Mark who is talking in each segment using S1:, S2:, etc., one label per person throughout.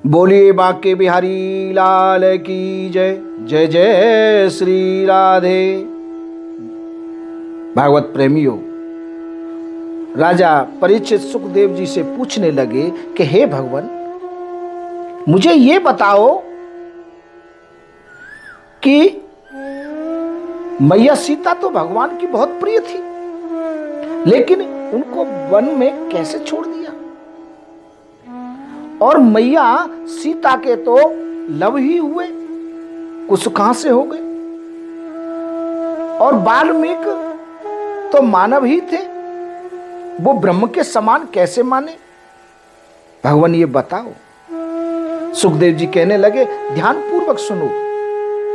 S1: बोलिए बांके बिहारी लाल की जय। जय जय श्री राधे। भागवत प्रेमियों, राजा परीक्षित सुखदेव जी से पूछने लगे कि हे भगवान, मुझे ये बताओ कि मैया सीता तो भगवान की बहुत प्रिय थी, लेकिन उनको वन में कैसे छोड़ दिया? और मैया सीता के तो लव ही हुए, कुछ कहां से हो गए? और वाल्मीकि तो मानव ही थे, वो ब्रह्म के समान कैसे माने? भगवान ये बताओ। सुखदेव जी कहने लगे, ध्यान पूर्वक सुनो।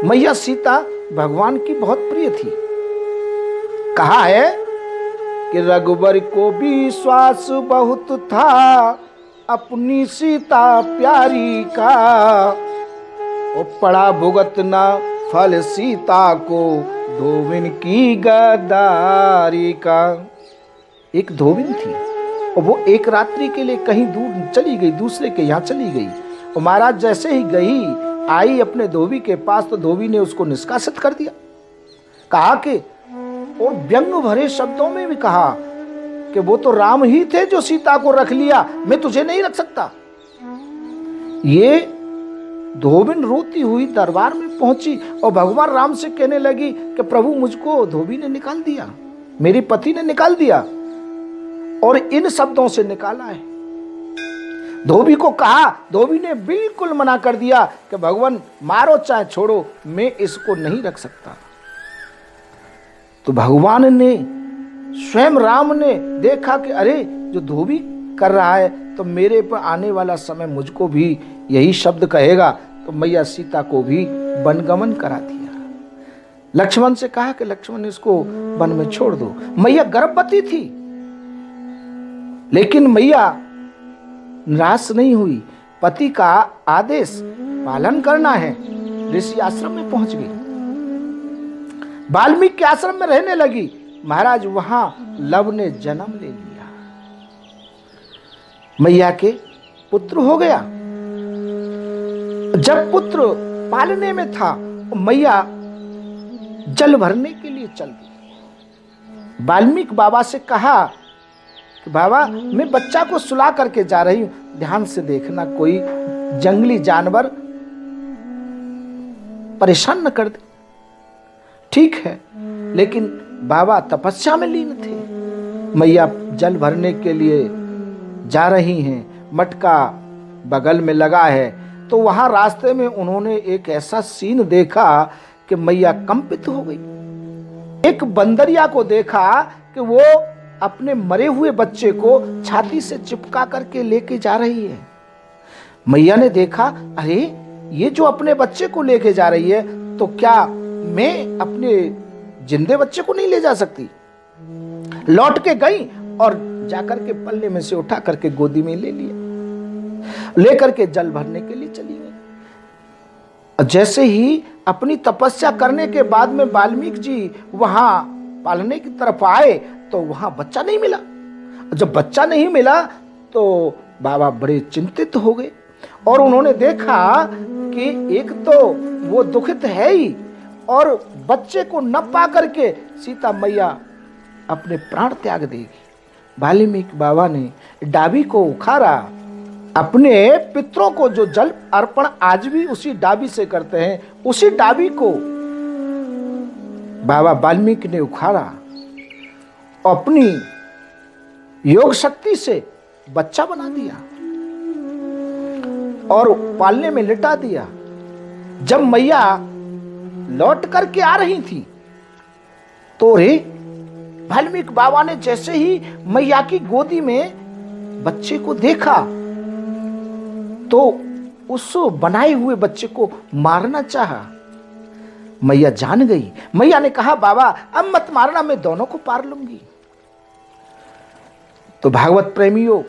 S1: मैया सीता भगवान की बहुत प्रिय थी। कहा है कि रघुवर को विश्वास बहुत था अपनी सीता प्यारी का, वो पड़ा भुगतना फल सीता को धोबिन की गद्दारी का। एक धोबिन थी और वो एक रात्रि के लिए कहीं दूर चली गई, दूसरे के यहाँ चली गई। और महाराज जैसे ही गई आई अपने धोबी के पास, तो धोबी ने उसको निष्कासित कर दिया। कहा कि, और व्यंग भरे शब्दों में भी कहा कि वो तो राम ही थे जो सीता को रख लिया, मैं तुझे नहीं रख सकता। ये धोबिन रोती हुई दरबार में पहुंची और भगवान राम से कहने लगी कि प्रभु, मुझको धोबी ने निकाल दिया, मेरे पति ने निकाल दिया, और इन शब्दों से निकाला है। धोबी को कहा, धोबी ने बिल्कुल मना कर दिया कि भगवान मारो चाहे छोड़ो, मैं इसको नहीं रख सकता। तो भगवान ने, स्वयं राम ने देखा कि अरे, जो धोबी कर रहा है तो मेरे पर आने वाला समय मुझको भी यही शब्द कहेगा। तो मैया सीता को भी वनगमन करा दिया। लक्ष्मण से कहा कि लक्ष्मण, इसको वन में छोड़ दो। मैया गर्भवती थी, लेकिन मैया निराश नहीं हुई। पति का आदेश पालन करना है। ऋषि आश्रम में पहुंच गई, वाल्मीकि आश्रम में रहने लगी। महाराज वहां लव ने जन्म ले लिया, मैया के पुत्र हो गया। जब पुत्र पालने में था, मैया जल भरने के लिए चल दी। वाल्मीकि बाबा से कहा कि बाबा, मैं बच्चा को सुला करके जा रही हूं, ध्यान से देखना कोई जंगली जानवर परेशान न कर दे। ठीक है, लेकिन बाबा तपस्या में लीन थे। मैया जल भरने के लिए जा रही हैं, मटका बगल में लगा है। तो वहां रास्ते में उन्होंने एक ऐसा सीन देखा कि मैया कंपित हो गई। एक बंदरिया को देखा कि वो अपने मरे हुए बच्चे को छाती से चिपका करके लेके जा रही है। मैया ने देखा, अरे, ये जो अपने बच्चे को लेके जा रही है, तो क्या मैं अपने जिंदे बच्चे को नहीं ले जा सकती? लौट के गई और जाकर के पल्ले में से उठा करके गोदी में ले लिया, लेकर के जल भरने के लिए चली गई। जैसे ही अपनी तपस्या करने के बाद में वाल्मीकि जी वहां पालने की तरफ आए, तो वहां बच्चा नहीं मिला। जब बच्चा नहीं मिला तो बाबा बड़े चिंतित हो गए, और उन्होंने देखा कि एक तो वो दुखित है ही, और बच्चे को न पा करके सीता मैया अपने प्राण त्याग देगी। वाल्मीकि बाबा ने डाबी को उखाड़ा। अपने पितरों को जो जल अर्पण आज भी उसी डाबी से करते हैं, उसी डाबी को बाबा वाल्मीकि ने उखाड़ा, अपनी योग शक्ति से बच्चा बना दिया और पालने में लिटा दिया। जब मैया लौट करके आ रही थी, तो रे वाल्मीकि बाबा ने जैसे ही मैया की गोदी में बच्चे को देखा, तो उस बनाए हुए बच्चे को मारना चाहा। मैया जान गई। मैया ने कहा, बाबा अब मत मारना, मैं दोनों को पार लूंगी। तो भागवत प्रेमियों,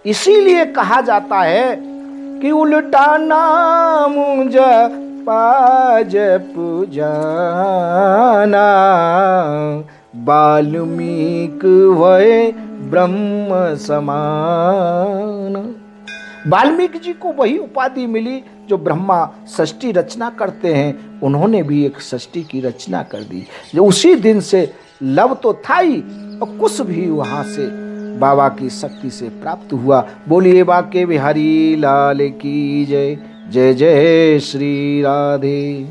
S1: इसीलिए कहा जाता है कि उल्टा नाम पाज पूजाना, वाल्मीकि भय ब्रह्म समान। वाल्मीकि जी को वही उपाधि मिली जो ब्रह्मा षष्ठी रचना करते हैं, उन्होंने भी एक षष्ठी की रचना कर दी। जो उसी दिन से लव तो था ही और कुछ भी वहां से बाबा की शक्ति से प्राप्त हुआ। बोलिए बांके बिहारी लाल की जय। जय जय श्री राधे।